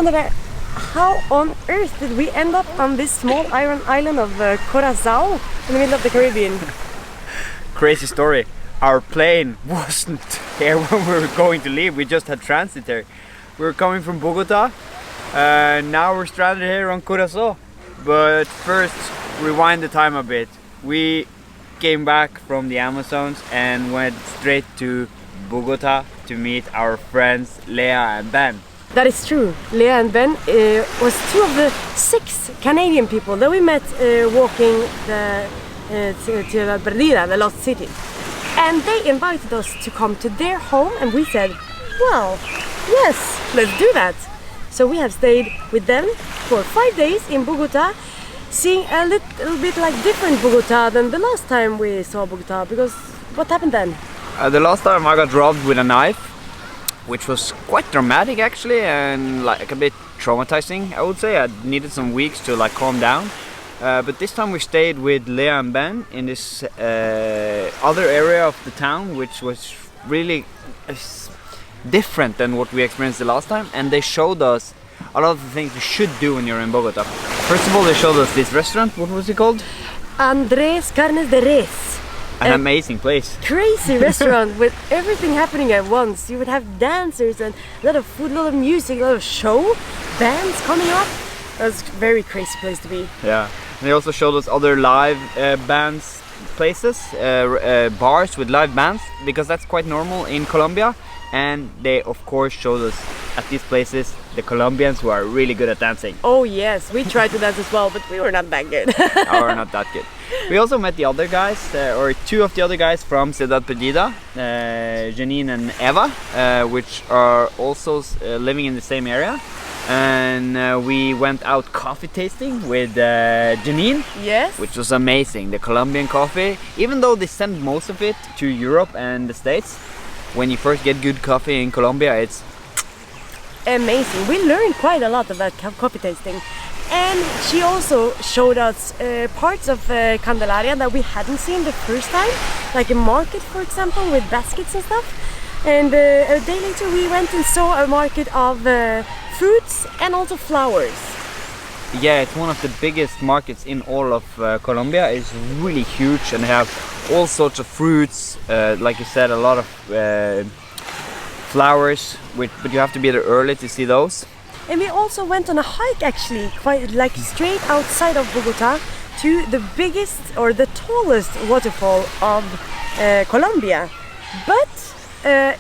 undrade, how on earth did we end up on this small island of Curaçao in the middle of the Caribbean? Crazy story. Our plane wasn't here when we were going to leave. We just had transit here. We were coming from Bogota, and now we're stranded here on Curaçao. But first, rewind the time a bit. We came back from the Amazons and went straight to Bogota to meet our friends Leah and Ben. That is true. Leah and Ben was 2 of the 6 Canadian people that we met walking to La Perdida, the lost city. And they invited us to come to their home, and we said, well, yes, let's do that. So we have stayed with them for 5 days in Bogota, seeing a little bit like different Bogota than the last time we saw Bogota, because what happened then? The last time I got robbed with a knife, which was quite dramatic actually, and like a bit traumatizing, I would say. I needed some weeks to like calm down. But this time we stayed with Leah and Ben in this other area of the town, which was really different than what we experienced the last time, and they showed us a lot of the things you should do when you're in Bogota. First of all, they showed us this restaurant. What was it called? Andrés Carnes de Res. An amazing place. Crazy restaurant with everything happening at once. You would have dancers and a lot of food, a lot of music, a lot of show, bands coming up. It was a very crazy place to be. Yeah. And they also showed us other live bands places, bars with live bands, because that's quite normal in Colombia. And they of course showed us at these places the Colombians who are really good at dancing. Oh yes, we tried to dance as well, but we were not that good. We're not that good. We also met the other guys, or 2 of the other guys from Ciudad Perdida, Janine and Eva, which are also living in the same area. And we went out coffee tasting with Janine. Yes. Which was amazing. The Colombian coffee, even though they send most of it to Europe and the States, when you first get good coffee in Colombia, it's amazing. We learned quite a lot about coffee tasting. And she also showed us parts of Candelaria that we hadn't seen the first time, like a market, for example, with baskets and stuff. And a day later we went and saw a market of fruits and also flowers. Yeah, it's one of the biggest markets in all of Colombia. It's really huge and they have all sorts of fruits, like you said, a lot of flowers, but you have to be there early to see those. And we also went on a hike actually, quite like straight outside of Bogota to the biggest or the tallest waterfall of Colombia. But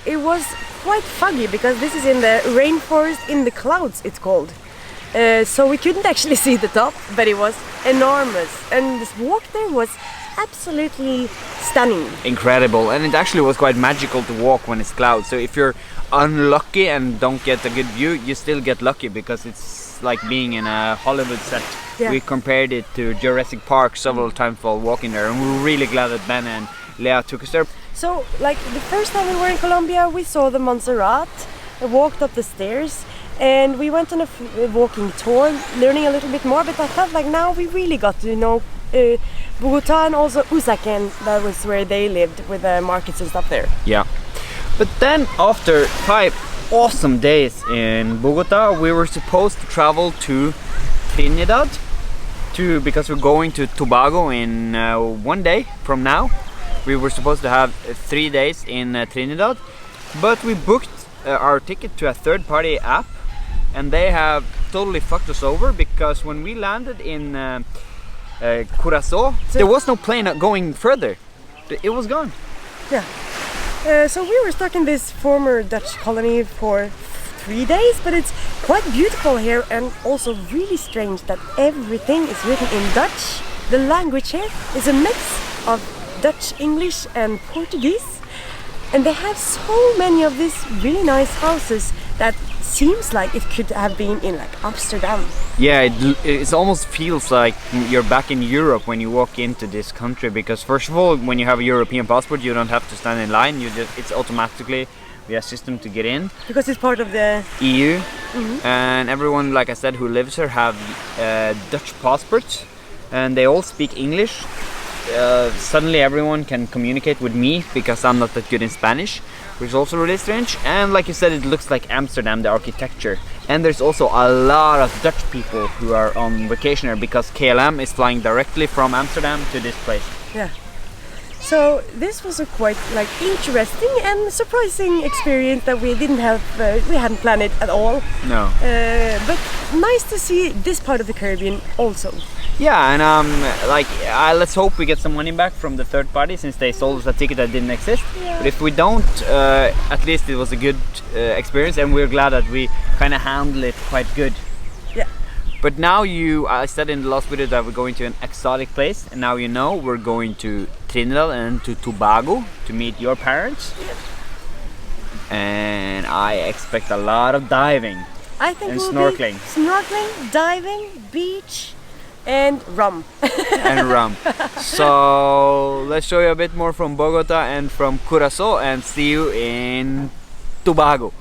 it was quite foggy because this is in the rainforest in the clouds, it's called. So we couldn't actually see the top, but it was enormous. And this walk there was absolutely stunning. Incredible, and it actually was quite magical to walk when it's clouds. So if you're unlucky and don't get a good view, you still get lucky because it's like being in a Hollywood set. Yeah. We compared it to Jurassic Park several times while walking there, and we were really glad that Ben and Leah took us there. So like the first time we were in Colombia, we saw the Montserrat, walked up the stairs, and we went on a walking tour, learning a little bit more, but I felt like now we really got to know Bogota and also Usaquén, that was where they lived with the markets and stuff there. Yeah. But then after 5 awesome days in Bogota, we were supposed to travel to Trinidad because we're going to Tobago in 1 day from now. We were supposed to have 3 days in Trinidad, but we booked our ticket to a third-party app, and they have totally fucked us over because when we landed in Curaçao, there was no plane going further. It was gone. Yeah. So we were stuck in this former Dutch colony for 3 days, but it's quite beautiful here and also really strange that everything is written in Dutch. The language here is a mix of Dutch, English and Portuguese, and they have so many of these really nice houses that seems like it could have been in like Amsterdam. Yeah, it almost feels like you're back in Europe when you walk into this country, because first of all, when you have a European passport, you don't have to stand in line. It's automatically a system to get in because it's part of the EU. Mm-hmm. And everyone, like I said, who lives here have Dutch passports, and they all speak English. suddenly everyone can communicate with me because I'm not that good in Spanish, which is also really strange. And like you said, it looks like Amsterdam, the architecture. And there's also a lot of Dutch people who are on vacation here because KLM is flying directly from Amsterdam to this place. Yeah. So this was a quite like interesting and surprising experience that we didn't have, we hadn't planned it at all. No. But nice to see this part of the Caribbean also. Yeah, and let's hope we get some money back from the third party since they sold us a ticket that didn't exist. Yeah. But if we don't, at least it was a good experience, and we're glad that we kind of handled it quite good. Yeah. But now I said in the last video that we're going to an exotic place, and now you know we're going to Trinidad and to Tobago to meet your parents. Yeah. And I expect a lot of diving. I think And we'll snorkeling. be snorkeling, diving, beach, and rum. And rum. So let's show you a bit more from Bogota and from Curaçao, and see you in Tobago.